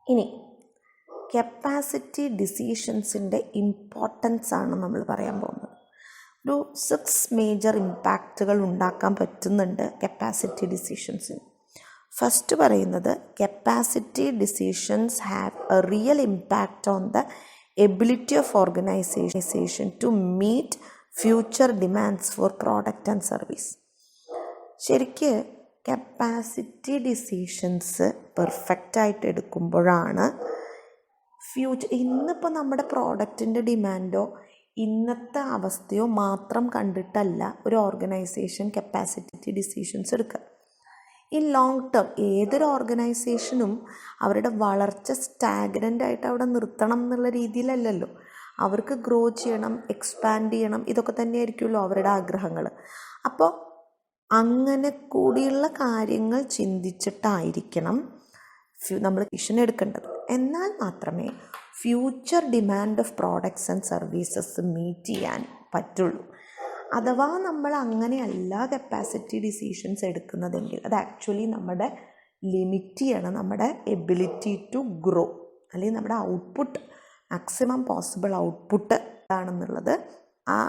ഇനി capacity ഡിസിഷൻസിൻ്റെ importance ആണ് നമ്മൾ പറയാൻ പോകുന്നത്. ഒരു 6 മേജർ ഇമ്പാക്റ്റുകൾ ഉണ്ടാക്കാൻ പറ്റുന്നുണ്ട് കപ്പാസിറ്റി ഡിസിഷൻസിന്. ഫസ്റ്റ് പറയുന്നത്, capacity decisions have a real impact on the ability of organisation to meet future demands for product and service. ശരിക്ക് കപ്പാസിറ്റി ഡിസിഷൻസ് പെർഫെക്റ്റായിട്ട് എടുക്കുമ്പോഴാണ് ഇന്നിപ്പോൾ നമ്മുടെ പ്രോഡക്റ്റിൻ്റെ ഡിമാൻഡോ ഇന്നത്തെ അവസ്ഥയോ മാത്രം കണ്ടിട്ടല്ല ഒരു ഓർഗനൈസേഷൻ കപ്പാസിറ്റി ഡിസിഷൻസ് എടുക്കുക. ഈ ലോങ് ടേം ഏതൊരു ഓർഗനൈസേഷനും അവരുടെ വളർച്ച സ്റ്റാഗ്നൻ്റ് ആയിട്ട് അവിടെ നിർത്തണം എന്നുള്ള രീതിയിലല്ലല്ലോ. അവർക്ക് ഗ്രോ ചെയ്യണം, എക്സ്പാൻഡ് ചെയ്യണം, ഇതൊക്കെ തന്നെയായിരിക്കുമല്ലോ അവരുടെ ആഗ്രഹങ്ങൾ. അപ്പോൾ അങ്ങനെ കൂടിയുള്ള കാര്യങ്ങൾ ചിന്തിച്ചിട്ടായിരിക്കണം നമ്മൾ ഡിസിഷൻ എടുക്കേണ്ടത്. എന്നാൽ മാത്രമേ future demand of products and services meet ചെയ്യാൻ പറ്റുള്ളൂ. അഥവാ നമ്മൾ അങ്ങനെയല്ല കപ്പാസിറ്റി ഡിസിഷൻസ് എടുക്കുന്നതെങ്കിൽ അത് ആക്ച്വലി നമ്മുടെ ലിമിറ്റ് ചെയ്യണം നമ്മുടെ എബിലിറ്റി ടു ഗ്രോ, അല്ലെങ്കിൽ നമ്മുടെ ഔട്ട്പുട്ട് മാക്സിമം പോസിബിൾ ഔട്ട്പുട്ട് ആണെന്നുള്ളത് ആ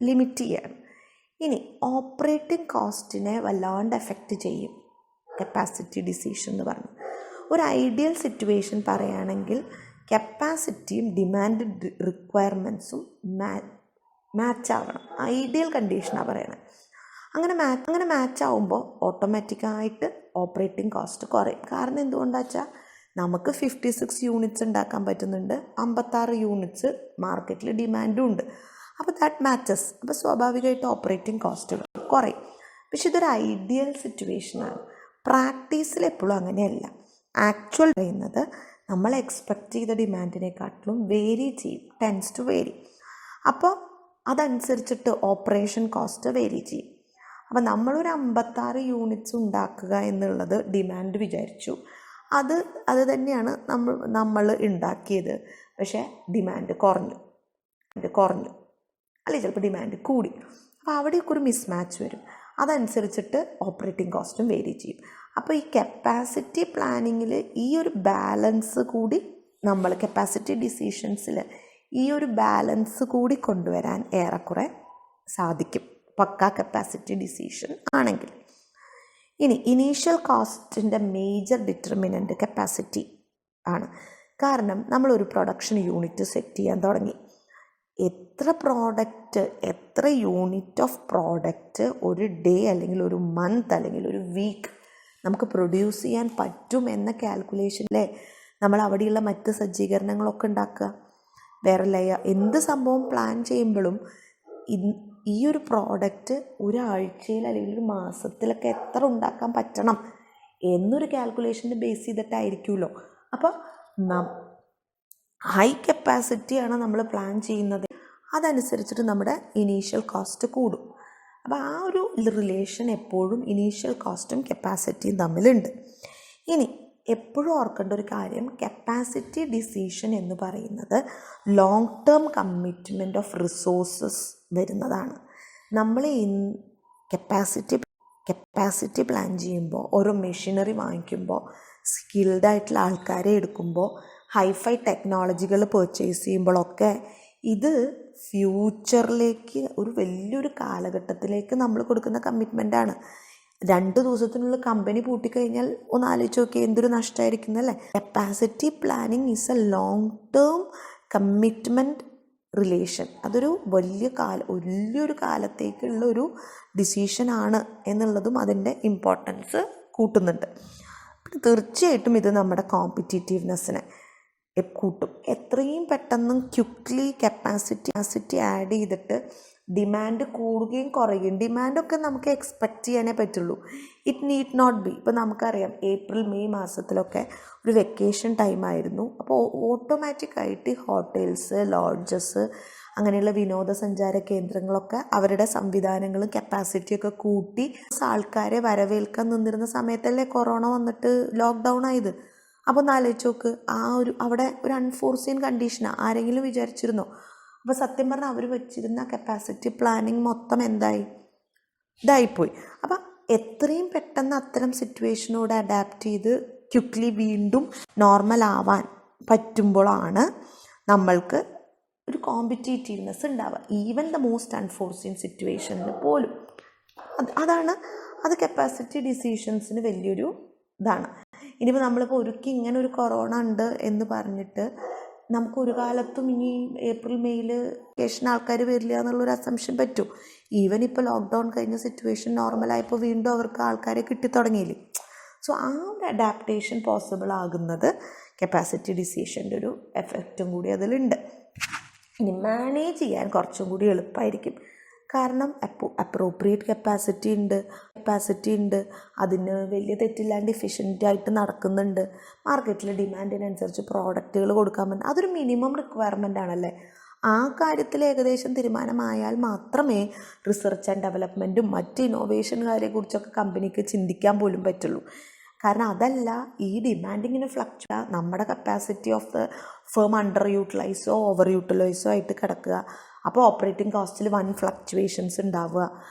ലിമിറ്റ് ചെയ്യണം. ഇനി ഓപ്പറേറ്റിംഗ് കോസ്റ്റിനെ വല്ലാണ്ട് എഫക്റ്റ് ചെയ്യും കപ്പാസിറ്റി ഡിസിഷൻ എന്ന് പറഞ്ഞു. ഒരു ഐഡിയൽ സിറ്റുവേഷൻ പറയുകയാണെങ്കിൽ കപ്പാസിറ്റിയും ഡിമാൻഡ് റിക്വയർമെൻറ്റ്സും മാച്ച് ആവണം. ഐഡിയൽ കണ്ടീഷനാണ് പറയണത്. അങ്ങനെ മാച്ച് ആവുമ്പോൾ ഓട്ടോമാറ്റിക്കായിട്ട് ഓപ്പറേറ്റിംഗ് കോസ്റ്റ് കുറയും. കാരണം എന്തുകൊണ്ടാണെന്ന് വെച്ചാൽ നമുക്ക് 56 യൂണിറ്റ്സ് ഉണ്ടാക്കാൻ പറ്റുന്നുണ്ട്, 56 യൂണിറ്റ്സ് മാർക്കറ്റിൽ ഡിമാൻഡും ഉണ്ട്. അപ്പോൾ ദാറ്റ് മാറ്റേഴ്സ്. അപ്പോൾ സ്വാഭാവികമായിട്ട് ഓപ്പറേറ്റിംഗ് കോസ്റ്റുകൾ കുറയും. പക്ഷെ ഇതൊരു ഐഡിയൽ സിറ്റുവേഷനാണ്. പ്രാക്ടീസിൽ എപ്പോഴും അങ്ങനെയല്ല. ആക്ച്വൽ പറയുന്നത് നമ്മൾ എക്സ്പെക്റ്റ് ചെയ്ത ഡിമാൻഡിനെക്കാട്ടിലും വേരി ചെയ്യും, ടെൻസ് ടു വേരി. അപ്പോൾ അതനുസരിച്ചിട്ട് ഓപ്പറേഷൻ കോസ്റ്റ് വേരി ചെയ്യും. അപ്പോൾ നമ്മളൊരു 56 യൂണിറ്റ്സ് ഉണ്ടാക്കുക എന്നുള്ളത് ഡിമാൻഡ് വിചാരിച്ചു, അത് തന്നെയാണ് നമ്മൾ ഉണ്ടാക്കിയത്. പക്ഷേ ഡിമാൻഡ് കുറഞ്ഞു അല്ലെങ്കിൽ ചിലപ്പോൾ ഡിമാൻഡ് കൂടി. അപ്പോൾ അവിടെയൊക്കെ ഒരു മിസ്മാച്ച് വരും. അതനുസരിച്ചിട്ട് ഓപ്പറേറ്റിംഗ് കോസ്റ്റും വേരി ചെയ്യും. അപ്പോൾ ഈ കപ്പാസിറ്റി പ്ലാനിങ്ങിൽ ഈ ഒരു ബാലൻസ് കൂടി നമ്മൾ കപ്പാസിറ്റി ഡിസിഷൻസിൽ ഈ ഒരു ബാലൻസ് കൂടി കൊണ്ടുവരാൻ ഏറെക്കുറെ സാധിക്കും പക്കാ കപ്പാസിറ്റി ഡിസിഷൻ ആണെങ്കിൽ. ഇനി ഇനീഷ്യൽ കോസ്റ്റിൻ്റെ മേജർ ഡിറ്റർമിനൻ്റ് കപ്പാസിറ്റി ആണ്. കാരണം നമ്മളൊരു പ്രൊഡക്ഷൻ യൂണിറ്റ് സെറ്റ് ചെയ്യാൻ തുടങ്ങി. എത്ര യൂണിറ്റ് ഓഫ് പ്രോഡക്റ്റ് ഒരു ഡേ അല്ലെങ്കിൽ ഒരു മന്ത് അല്ലെങ്കിൽ ഒരു വീക്ക് നമുക്ക് പ്രൊഡ്യൂസ് ചെയ്യാൻ പറ്റും എന്ന കാൽക്കുലേഷനിലെ നമ്മൾ അവിടെയുള്ള മറ്റ് സജ്ജീകരണങ്ങളൊക്കെ ഉണ്ടാക്കുക. വേറെ എന്ത് സംഭവം പ്ലാൻ ചെയ്യുമ്പോഴും ഈ ഒരു പ്രോഡക്റ്റ് ഒരാഴ്ചയിൽ അല്ലെങ്കിൽ ഒരു മാസത്തിലൊക്കെ എത്ര ഉണ്ടാക്കാൻ പറ്റണം എന്നൊരു കാൽക്കുലേഷൻ്റെ ബേസ് ചെയ്തിട്ടായിരിക്കുമല്ലോ. അപ്പോൾ ഹൈ കപ്പാസിറ്റിയാണ് നമ്മൾ പ്ലാൻ ചെയ്യുന്നത്, അതനുസരിച്ചിട്ട് നമ്മുടെ ഇനീഷ്യൽ കോസ്റ്റ് കൂടും. അപ്പോൾ ആ ഒരു റിലേഷൻ എപ്പോഴും ഇനീഷ്യൽ കോസ്റ്റും കപ്പാസിറ്റിയും തമ്മിലുണ്ട്. ഇനി എപ്പോഴും ഓർക്കേണ്ട ഒരു കാര്യം, കപ്പാസിറ്റി ഡിസിഷൻ എന്ന് പറയുന്നത് long term commitment of resources വരുന്നതാണ്. നമ്മൾ കപ്പാസിറ്റി പ്ലാൻ ചെയ്യുമ്പോൾ ഓരോ മെഷീനറി വാങ്ങിക്കുമ്പോൾ സ്കിൽഡായിട്ടുള്ള ആൾക്കാരെ എടുക്കുമ്പോൾ ഹൈഫൈ ടെക്നോളജികൾ പർച്ചേസ് ചെയ്യുമ്പോഴൊക്കെ ഇത് ഫ്യൂച്ചറിലേക്ക് ഒരു വലിയൊരു കാലഘട്ടത്തിലേക്ക് നമ്മൾ കൊടുക്കുന്ന കമ്മിറ്റ്മെൻറ്റാണ്. 2 ദിവസത്തിനുള്ള കമ്പനി പൂട്ടിക്കഴിഞ്ഞാൽ ഒന്ന് ആലോചിച്ച് നോക്കി എന്തൊരു നഷ്ടമായിരിക്കും അല്ലേ. Capacity planning is A long term commitment relation. അതൊരു വലിയൊരു കാലത്തേക്കുള്ള ഒരു ഡിസിഷനാണ് എന്നുള്ളതും അതിൻ്റെ ഇമ്പോർട്ടൻസ് കൂട്ടുന്നുണ്ട്. തീർച്ചയായിട്ടും ഇത് നമ്മുടെ കോമ്പറ്റീറ്റീവ്നെസ്സിനെ കൂട്ടും. എത്രയും പെട്ടെന്ന് ക്വിക്ക്ലി കപ്പാസിറ്റി ആഡ് ചെയ്തിട്ട് ഡിമാൻഡ് കൂടുകയും കുറയുകയും. ഡിമാൻഡൊക്കെ നമുക്ക് എക്സ്പെക്റ്റ് ചെയ്യാനേ പറ്റുള്ളൂ. It need not be. ഇപ്പോൾ നമുക്കറിയാം ഏപ്രിൽ മെയ് മാസത്തിലൊക്കെ ഒരു വെക്കേഷൻ ടൈമായിരുന്നു. അപ്പോൾ ഓട്ടോമാറ്റിക്കായിട്ട് ഹോട്ടൽസ്, ലോഡ്ജസ്, അങ്ങനെയുള്ള വിനോദസഞ്ചാര കേന്ദ്രങ്ങളൊക്കെ അവരുടെ സംവിധാനങ്ങളും കപ്പാസിറ്റിയൊക്കെ കൂട്ടി ആൾക്കാരെ വരവേൽക്കാൻ നിന്നിരുന്ന സമയത്തല്ലേ കൊറോണ വന്നിട്ട് ലോക്ക്ഡൗൺ ആയത്. അപ്പോൾ ഒന്ന് ആലോചിച്ച് നോക്ക്, അവിടെ ഒരു അൺഫോർസീൻ കണ്ടീഷനാണ്. ആരെങ്കിലും വിചാരിച്ചിരുന്നോ? അപ്പോൾ സത്യം പറഞ്ഞാൽ അവർ വെച്ചിരുന്ന കപ്പാസിറ്റി പ്ലാനിങ് മൊത്തം ഇതായിപ്പോയി. അപ്പം എത്രയും പെട്ടെന്ന് അത്തരം സിറ്റുവേഷനോട് അഡാപ്റ്റ് ചെയ്ത് ക്വിക്ക്ലി വീണ്ടും നോർമൽ ആവാൻ പറ്റുമ്പോഴാണ് നമ്മൾക്ക് ഒരു കോമ്പറ്റീറ്റീവ്നെസ് ഉണ്ടാവുക, ഈവൻ ദ മോസ്റ്റ് അൺഫോർച്യൂൺ സിറ്റുവേഷനിൽ പോലും. അത് കപ്പാസിറ്റി ഡിസിഷൻസിന് വലിയൊരു ഇതാണ്. ഇനിയിപ്പോൾ നമ്മളിപ്പോൾ ഇങ്ങനെ ഒരു കൊറോണ ഉണ്ട് എന്ന് പറഞ്ഞിട്ട് നമുക്കൊരു കാലത്തും ഇനി ഏപ്രിൽ മെയ്യിൽ വെക്കേഷൻ ആൾക്കാർ വരില്ല എന്നുള്ളൊരു അസംഷൻ പറ്റും. ഈവൻ ഇപ്പോൾ ലോക്ക്ഡൗൺ കഴിഞ്ഞ സിറ്റുവേഷൻ നോർമലായപ്പോൾ വീണ്ടും അവർക്ക് ആൾക്കാരെ കിട്ടിത്തുടങ്ങിയില്ലേ. സോ ആ ഒരു അഡാപ്റ്റേഷൻ പോസിബിൾ ആകുന്നത് കപ്പാസിറ്റി ഡിസിഷൻ്റെ ഒരു എഫക്റ്റും കൂടി അതിലുണ്ട്. ഇനി മാനേജ് ചെയ്യാൻ കുറച്ചും കൂടി എളുപ്പമായിരിക്കും, കാരണം അപ്രോപ്രിയേറ്റ് കപ്പാസിറ്റി ഉണ്ട്, അതിന് വലിയ തെറ്റില്ലാണ്ട് എഫിഷ്യൻ്റായിട്ട് നടക്കുന്നുണ്ട്, മാർക്കറ്റിൽ ഡിമാൻഡിനനുസരിച്ച് പ്രോഡക്റ്റുകൾ കൊടുക്കാൻ പറ്റും. അതൊരു മിനിമം റിക്വയർമെൻ്റ് ആണല്ലേ. ആ കാര്യത്തിൽ ഏകദേശം തീരുമാനമായാൽ മാത്രമേ റിസർച്ച് ആൻഡ് ഡെവലപ്മെൻറ്റും മറ്റ് ഇന്നോവേഷൻ കാര്യത്തെക്കുറിച്ചൊക്കെ കമ്പനിക്ക് ചിന്തിക്കാൻ പോലും പറ്റുള്ളൂ. കാരണം അതല്ല, ഈ ഡിമാൻഡിങ്ങിന് നമ്മുടെ capacity of the firm under യൂട്ടിലൈസോ ഓവർ യൂട്ടിലൈസോ ആയിട്ട് കിടക്കുക. അപ്പോൾ ഓപ്പറേറ്റിംഗ് കോസ്റ്റിൽ വൻ ഫ്ലക്ച്വേഷൻസ് ഉണ്ടാവുക.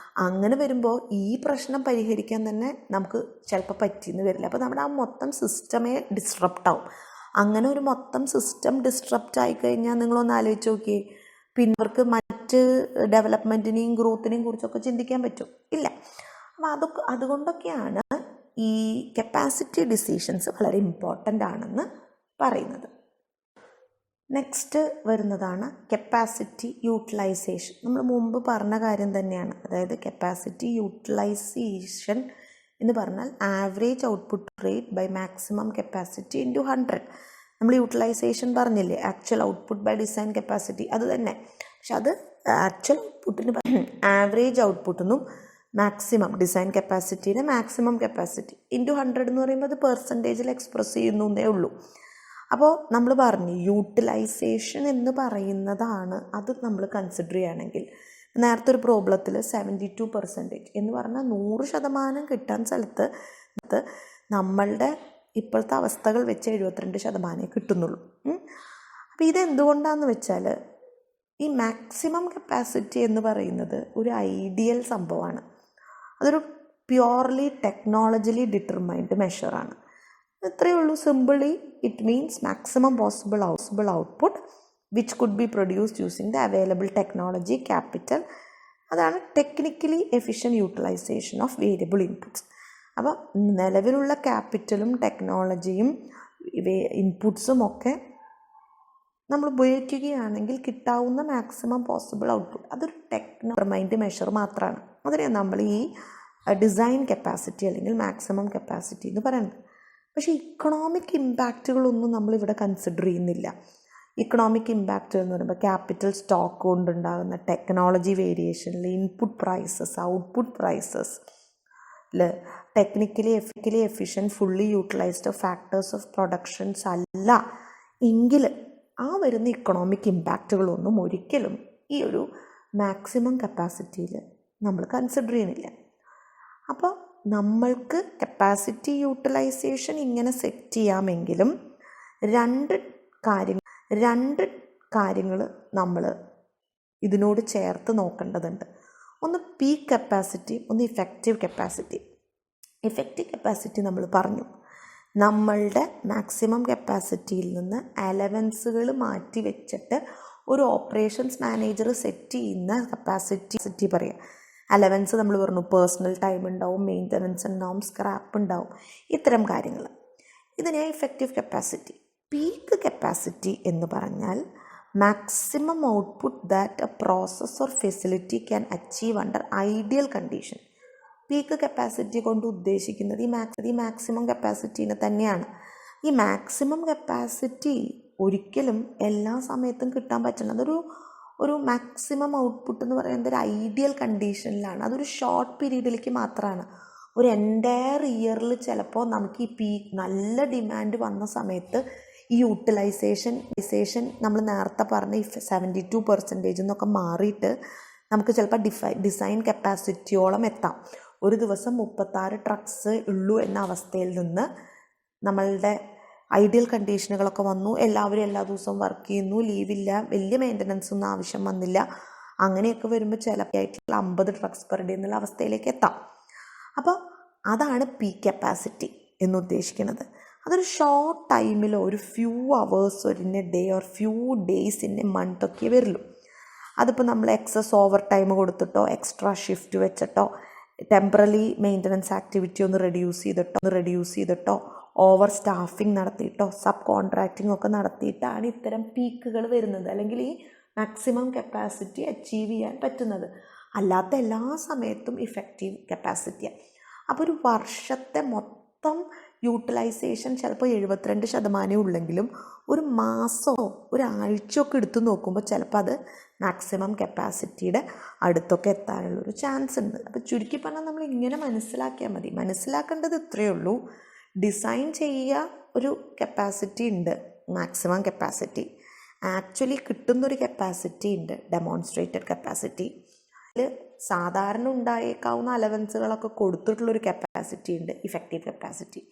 അങ്ങനെ വരുമ്പോൾ ഈ പ്രശ്നം പരിഹരിക്കാൻ തന്നെ നമുക്ക് ചിലപ്പോൾ പറ്റിയെന്ന് വരില്ല. അപ്പോൾ നമ്മുടെ ആ മൊത്തം സിസ്റ്റമേ ഡിസ്ട്രപ്റ്റ് ആവും. അങ്ങനെ ഒരു മൊത്തം സിസ്റ്റം ഡിസ്ട്രപ്റ്റ് ആയിക്കഴിഞ്ഞാൽ നിങ്ങളൊന്ന് ആലോചിച്ച് നോക്കിയേ, പിന്നെ അവർക്ക് മറ്റ് ഡെവലപ്മെൻറ്റിനെയും ഗ്രോത്തിനെയും കുറിച്ചൊക്കെ ചിന്തിക്കാൻ പറ്റും? ഇല്ല. അപ്പോൾ അതുകൊണ്ടൊക്കെയാണ് ഈ കപ്പാസിറ്റി ഡിസിഷൻസ് വളരെ ഇമ്പോർട്ടൻ്റ് ആണെന്ന് പറയുന്നത്. നെക്സ്റ്റ് വരുന്നതാണ് കപ്പാസിറ്റി യൂട്ടിലൈസേഷൻ. നമ്മൾ മുമ്പ് പറഞ്ഞ കാര്യം തന്നെയാണ്. അതായത് കപ്പാസിറ്റി യൂട്ടിലൈസേഷൻ എന്ന് പറഞ്ഞാൽ average output rate by maximum capacity into 100. നമ്മൾ യൂട്ടിലൈസേഷൻ പറഞ്ഞില്ലേ, actual output by design capacity, അത് തന്നെ. പക്ഷെ അത് ആക്ച്വൽ ഔട്ട്പുട്ടിന് ആവറേജ് ഔട്ട്പുട്ടെന്നും മാക്സിമം ഡിസൈൻ കപ്പാസിറ്റീനെ മാക്സിമം കപ്പാസിറ്റി ഇൻറ്റു 100 എന്ന് പറയുമ്പോൾ അത് പെർസെൻറ്റേജിൽ എക്സ്പ്രസ് ചെയ്യുന്നേ ഉള്ളൂ. അപ്പോൾ നമ്മൾ പറഞ്ഞു യൂട്ടിലൈസേഷൻ എന്ന് പറയുന്നതാണ് അത് നമ്മൾ കൺസിഡർ ചെയ്യുകയാണെങ്കിൽ, നേരത്തെ ഒരു പ്രോബ്ലത്തിൽ 72% എന്ന് പറഞ്ഞാൽ 100% കിട്ടാൻ സ്ഥലത്ത് നമ്മളുടെ ഇപ്പോഴത്തെ അവസ്ഥകൾ വെച്ച് 72% കിട്ടുന്നുള്ളൂ. അപ്പോൾ ഇതെന്തുകൊണ്ടാണെന്ന് വെച്ചാൽ ഈ മാക്സിമം കപ്പാസിറ്റി എന്ന് പറയുന്നത് ഒരു ഐഡിയൽ സംഭവമാണ്. അതൊരു പ്യുവർലി ടെക്നോളജിലി ഡിറ്റർമൈൻഡ് മെഷറാണ്. ഇത്രയേ ഉള്ളൂ. Simply it means maximum possible output which could be produced using the available technology capital. അതാണ് technically efficient utilisation of variable inputs. അപ്പോൾ നിലവിലുള്ള ക്യാപിറ്റലും ടെക്നോളജിയും ഇൻപുട്സും ഒക്കെ നമ്മൾ ഉപയോഗിക്കുകയാണെങ്കിൽ കിട്ടാവുന്ന മാക്സിമം പോസിബിൾ ഔട്ട്പുട്ട്, അതൊരു ടെക്നോമൈൻഡ് മെഷർ മാത്രമാണ്. അതിനെയാണ് നമ്മൾ ഈ ഡിസൈൻ കപ്പാസിറ്റി അല്ലെങ്കിൽ മാക്സിമം കപ്പാസിറ്റി എന്ന് പറയുന്നത്. പക്ഷേ ഇക്കണോമിക് ഇമ്പാക്റ്റുകളൊന്നും നമ്മളിവിടെ കൺസിഡർ ചെയ്യുന്നില്ല. ഇക്കണോമിക് ഇമ്പാക്റ്റ് എന്ന് പറയുമ്പോൾ ക്യാപിറ്റൽ സ്റ്റോക്ക് കൊണ്ടുണ്ടാകുന്ന ടെക്നോളജി വേരിയേഷനിൽ input prices, output prices, technically efficient fully utilised factors of productions അല്ല എങ്കിൽ ആ വരുന്ന ഇക്കണോമിക് ഇമ്പാക്റ്റുകളൊന്നും ഒരിക്കലും ഈ ഒരു മാക്സിമം കപ്പാസിറ്റിയിൽ നമ്മൾ കൺസിഡർ ചെയ്യുന്നില്ല. അപ്പോൾ നമ്മൾക്ക് കപ്പാസിറ്റി യൂട്ടിലൈസേഷൻ ഇങ്ങനെ സെറ്റ് ചെയ്യാമെങ്കിലും രണ്ട് കാര്യങ്ങൾ നമ്മൾ ഇതിനോട് ചേർത്ത് നോക്കേണ്ടതുണ്ട്. ഒന്ന് പീക്ക് കപ്പാസിറ്റി, ഒന്ന് ഇഫക്റ്റീവ് കപ്പാസിറ്റി. ഇഫക്റ്റീവ് കപ്പാസിറ്റി നമ്മൾ പറഞ്ഞു, നമ്മളുടെ മാക്സിമം കപ്പാസിറ്റിയിൽ നിന്ന് അലവൻസുകൾ മാറ്റി വെച്ചിട്ട് ഒരു ഓപ്പറേഷൻസ് മാനേജർ സെറ്റ് ചെയ്യുന്ന കപ്പാസിറ്റി പറയാം. അലവൻസ് നമ്മൾ പറഞ്ഞു, പേഴ്സണൽ ടൈം ഉണ്ടാവും, മെയിൻ്റനൻസ് ഉണ്ടാവും, സ്ക്രാപ്പ് ഉണ്ടാവും, ഇത്തരം കാര്യങ്ങൾ. ഇതിനെ ഇഫക്റ്റീവ് കപ്പാസിറ്റി. പീക്ക് കപ്പാസിറ്റി എന്ന് പറഞ്ഞാൽ maximum output that A process or facility can achieve under ideal condition. Peak capacity കൊണ്ട് ഉദ്ദേശിക്കുന്നത് ഈ മാക്സിമം കപ്പാസിറ്റീനെ തന്നെയാണ്. ഈ മാക്സിമം കപ്പാസിറ്റി ഒരിക്കലും എല്ലാ സമയത്തും കിട്ടാൻ പറ്റുന്നത് ഒരു മാക്സിമം ഔട്ട്പുട്ട് എന്ന് പറയുന്നത് ഒരു ഐഡിയൽ കണ്ടീഷനിലാണ്. അതൊരു ഷോർട്ട് പീരീഡിലേക്ക് മാത്രമാണ്. ഒരു എൻറ്റയർ ഇയറിൽ ചിലപ്പോൾ നമുക്ക് ഈ പീക്ക് നല്ല ഡിമാൻഡ് വന്ന സമയത്ത് ഈ യൂട്ടിലൈസേഷൻ നമ്മൾ നേരത്തെ പറഞ്ഞ ഈ 72% എന്നൊക്കെ മാറിയിട്ട് നമുക്ക് ചിലപ്പോൾ ഡിസൈൻ കപ്പാസിറ്റിയോളം എത്താം. ഒരു ദിവസം 36 ട്രക്സ് ഉള്ളൂ എന്ന അവസ്ഥയിൽ നിന്ന് നമ്മളുടെ ഐഡിയൽ കണ്ടീഷനുകളൊക്കെ വന്നു, എല്ലാവരും എല്ലാ ദിവസവും വർക്ക് ചെയ്യുന്നു, ലീവില്ല, വലിയ മെയിൻ്റനൻസ് ഒന്നും ആവശ്യം വന്നില്ല. അങ്ങനെയൊക്കെ വരുമ്പോൾ ചിലപ്പോൾ ആയിട്ടുള്ള 50 ട്രക്സ് പെർ ഡേ എന്നുള്ള അവസ്ഥയിലേക്ക് എത്താം. അപ്പോൾ അതാണ് പീക്ക് കപ്പാസിറ്റി എന്നുദ്ദേശിക്കുന്നത്. അതൊരു ഷോർട്ട് ടൈമിലോ ഒരു few hours in a day or few days in a month ഒക്കെ വരുള്ളൂ. അതിപ്പോൾ നമ്മൾ എക്സസ് ഓവർ ടൈം കൊടുത്തിട്ടോ എക്സ്ട്രാ ഷിഫ്റ്റ് വെച്ചിട്ടോ ടെമ്പറലി മെയിൻ്റനൻസ് ആക്ടിവിറ്റി ഒന്ന് റെഡ്യൂസ് ചെയ്തിട്ടോ ഓവർ സ്റ്റാഫിങ് നടത്തിയിട്ടോ സബ് കോൺട്രാക്റ്റിംഗ് ഒക്കെ നടത്തിയിട്ടാണ് ഇത്തരം പീക്കുകൾ വരുന്നത്, അല്ലെങ്കിൽ ഈ മാക്സിമം കപ്പാസിറ്റി അച്ചീവ് ചെയ്യാൻ പറ്റുന്നത്. അല്ലാത്ത എല്ലാ സമയത്തും ഇഫക്റ്റീവ് കപ്പാസിറ്റിയാണ്. അപ്പോൾ ഒരു വർഷത്തെ മൊത്തം യൂട്ടിലൈസേഷൻ ചിലപ്പോൾ 72% ഉള്ളെങ്കിലും ഒരു മാസമോ ഒരാഴ്ചയൊക്കെ എടുത്ത് നോക്കുമ്പോൾ ചിലപ്പോൾ അത് മാക്സിമം കപ്പാസിറ്റിയുടെ അടുത്തൊക്കെ എത്താനുള്ളൊരു ചാൻസ് ഉണ്ട്. അപ്പോൾ ചുരുക്കി പറഞ്ഞാൽ നമ്മൾ ഇങ്ങനെ മനസ്സിലാക്കിയാൽ മതി. മനസ്സിലാക്കേണ്ടത് ഇത്രയേ ഉള്ളൂ. ഡിസൈൻ ചെയ്യുക, ഒരു കപ്പാസിറ്റി ഉണ്ട്, മാക്സിമം കപ്പാസിറ്റി. ആക്ച്വലി കിട്ടുന്നൊരു കപ്പാസിറ്റി ഉണ്ട്, ഡെമോൺസ്ട്രേറ്റഡ് കപ്പാസിറ്റി. അതിൽ സാധാരണ ഉണ്ടായേക്കാവുന്ന അലവൻസുകളൊക്കെ കൊടുത്തിട്ടുള്ളൊരു കപ്പാസിറ്റി ഉണ്ട്, ഇഫക്റ്റീവ് കപ്പാസിറ്റി.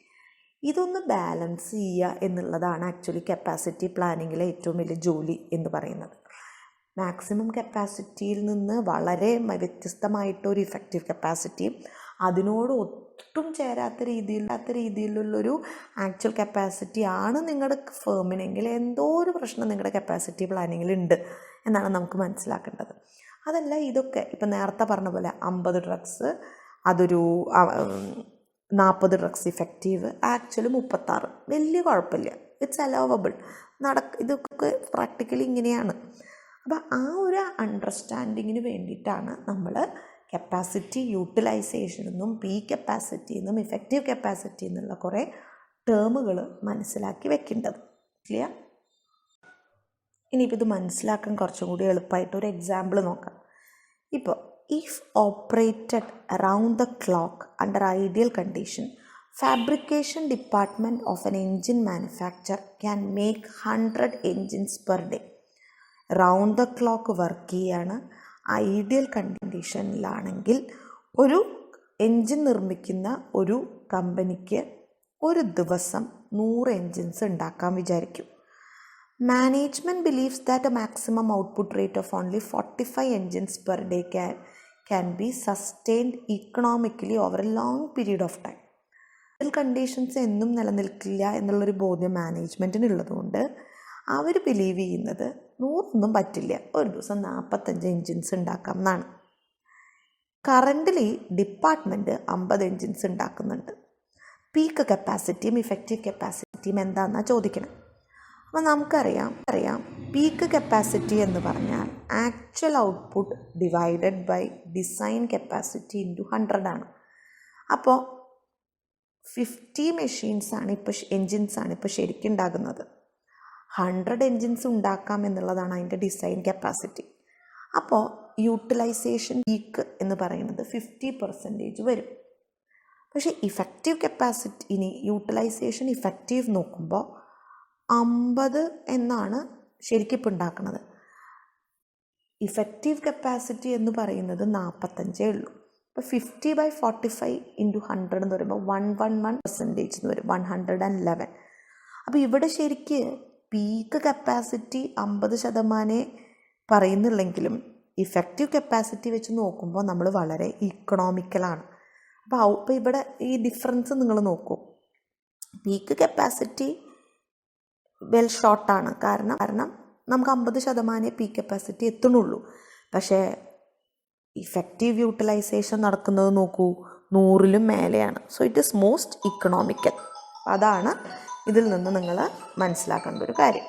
ഇതൊന്ന് ബാലൻസ് ചെയ്യുക എന്നുള്ളതാണ് ആക്ച്വലി കപ്പാസിറ്റി പ്ലാനിങ്ങിലെ ഏറ്റവും വലിയ ജോലി എന്ന് പറയുന്നത്. മാക്സിമം കപ്പാസിറ്റിയിൽ നിന്ന് വളരെ വ്യത്യസ്തമായിട്ടൊരു ഇഫക്റ്റീവ് കപ്പാസിറ്റിയും അതിനോട് ഒട്ടും ചേരാത്ത രീതിയിലുള്ളൊരു ആക്ച്വൽ കപ്പാസിറ്റി ആണ് നിങ്ങളുടെ ഫേമിനെങ്കിൽ എന്തോ ഒരു പ്രശ്നം നിങ്ങളുടെ കപ്പാസിറ്റി പ്ലാനിങ്ങിലുണ്ട് എന്നാണ് നമുക്ക് മനസ്സിലാക്കേണ്ടത്. അതല്ല ഇതൊക്കെ ഇപ്പം നേരത്തെ പറഞ്ഞ പോലെ 50 ഡ്രഗ്സ്, അതൊരു 40 ഡ്രഗ്സ് ഇഫക്റ്റീവ്, ആക്ച്വലി 36, വലിയ കുഴപ്പമില്ല, ഇറ്റ്സ് അലവബിൾ. ഇതൊക്കെ പ്രാക്ടിക്കലി ഇങ്ങനെയാണ്. അപ്പോൾ ആ ഒരു അണ്ടർസ്റ്റാൻഡിങ്ങിന് വേണ്ടിയിട്ടാണ് നമ്മൾ കപ്പാസിറ്റി യൂട്ടിലൈസേഷൻ എന്നും കപ്പാസിറ്റി എന്നും ഇഫക്റ്റീവ് കപ്പാസിറ്റി എന്നുള്ള കുറേ ടേമുകൾ മനസ്സിലാക്കി വെക്കേണ്ടത്. ക്ലിയർ? ഇനിയിപ്പോൾ ഇത് മനസ്സിലാക്കാൻ കുറച്ചും കൂടി എളുപ്പമായിട്ട് ഒരു എക്സാമ്പിൾ നോക്കാം. ഇപ്പോൾ if operated around the clock under ideal condition, fabrication department of an engine manufacturer can make 100 engines per day. Round the clock work ചെയ്യാണ്, ഐഡിയൽ കണ്ടീഷനിലാണെങ്കിൽ ഒരു എൻജിൻ നിർമ്മിക്കുന്ന ഒരു കമ്പനിക്ക് ഒരു ദിവസം 100 എൻജിൻസ് ഉണ്ടാക്കാൻ വിചാരിക്കും. Management believes that a maximum output rate of only 45 engines per day can be sustained economically over a long period of time. Ideal conditions എന്നും നിലനിൽക്കില്ല എന്നുള്ളൊരു ബോധ്യം മാനേജ്മെൻറ്റിനുള്ളതുകൊണ്ട് അവർ ബിലീവ് ചെയ്യുന്നത് 100 പറ്റില്ല, ഒരു ദിവസം 45 എൻജിൻസ് ഉണ്ടാക്കാം എന്നാണ്. കറൻ്റ്ലി ഡിപ്പാർട്ട്മെൻറ്റ് 50 എൻജിൻസ് ഉണ്ടാക്കുന്നുണ്ട്. പീക്ക് കപ്പാസിറ്റിയും ഇഫക്റ്റീവ് കപ്പാസിറ്റിയും എന്താണെന്നാണ് ചോദിക്കണം. അപ്പോൾ നമുക്കറിയാം പീക്ക് കപ്പാസിറ്റി എന്ന് പറഞ്ഞാൽ actual output divided by design capacity into 100 ആണ്. അപ്പോൾ 50 എൻജിൻസാണ് ഇപ്പോൾ ശരിക്കും ഉണ്ടാകുന്നത്. 100 എൻജിൻസ് ഉണ്ടാക്കാം എന്നുള്ളതാണ് അതിൻ്റെ ഡിസൈൻ കപ്പാസിറ്റി. അപ്പോൾ യൂട്ടിലൈസേഷൻ പീക്ക് എന്ന് പറയുന്നത് 50% വരും. പക്ഷേ ഇഫക്റ്റീവ് കപ്പാസിറ്റി, ഇനി യൂട്ടിലൈസേഷൻ ഇഫക്റ്റീവ് നോക്കുമ്പോൾ 50 എന്നാണ് ശരിക്കും ഇപ്പോൾ ഉണ്ടാക്കുന്നത്. ഇഫക്റ്റീവ് കപ്പാസിറ്റി എന്ന് പറയുന്നത് 45 ഉള്ളൂ. ഇപ്പോൾ 50/45 × 100 എന്ന് പറയുമ്പോൾ 111% എന്ന് വരും, 111. അപ്പോൾ ഇവിടെ ശരിക്ക് പീക്ക് കപ്പാസിറ്റി 50% പറയുന്നുള്ളെങ്കിലും ഇഫക്റ്റീവ് കപ്പാസിറ്റി വെച്ച് നോക്കുമ്പോൾ നമ്മൾ വളരെ ഇക്കണോമിക്കലാണ്. അപ്പോൾ ഇവിടെ ഈ ഡിഫറൻസ് നിങ്ങൾ നോക്കൂ. പീക്ക് കപ്പാസിറ്റി വെൽ ഷോർട്ടാണ്, കാരണം നമുക്ക് 50% പീക്ക് കപ്പാസിറ്റി എത്തുന്നുള്ളൂ. പക്ഷേ ഇഫക്റ്റീവ് യൂട്ടിലൈസേഷൻ നടക്കുന്നത് നോക്കൂ, 100ലും മേലെയാണ്. So it is most economical. അതാണ് ഇതിൽ നിന്ന് നിങ്ങൾ മനസ്സിലാക്കേണ്ട ഒരു കാര്യം.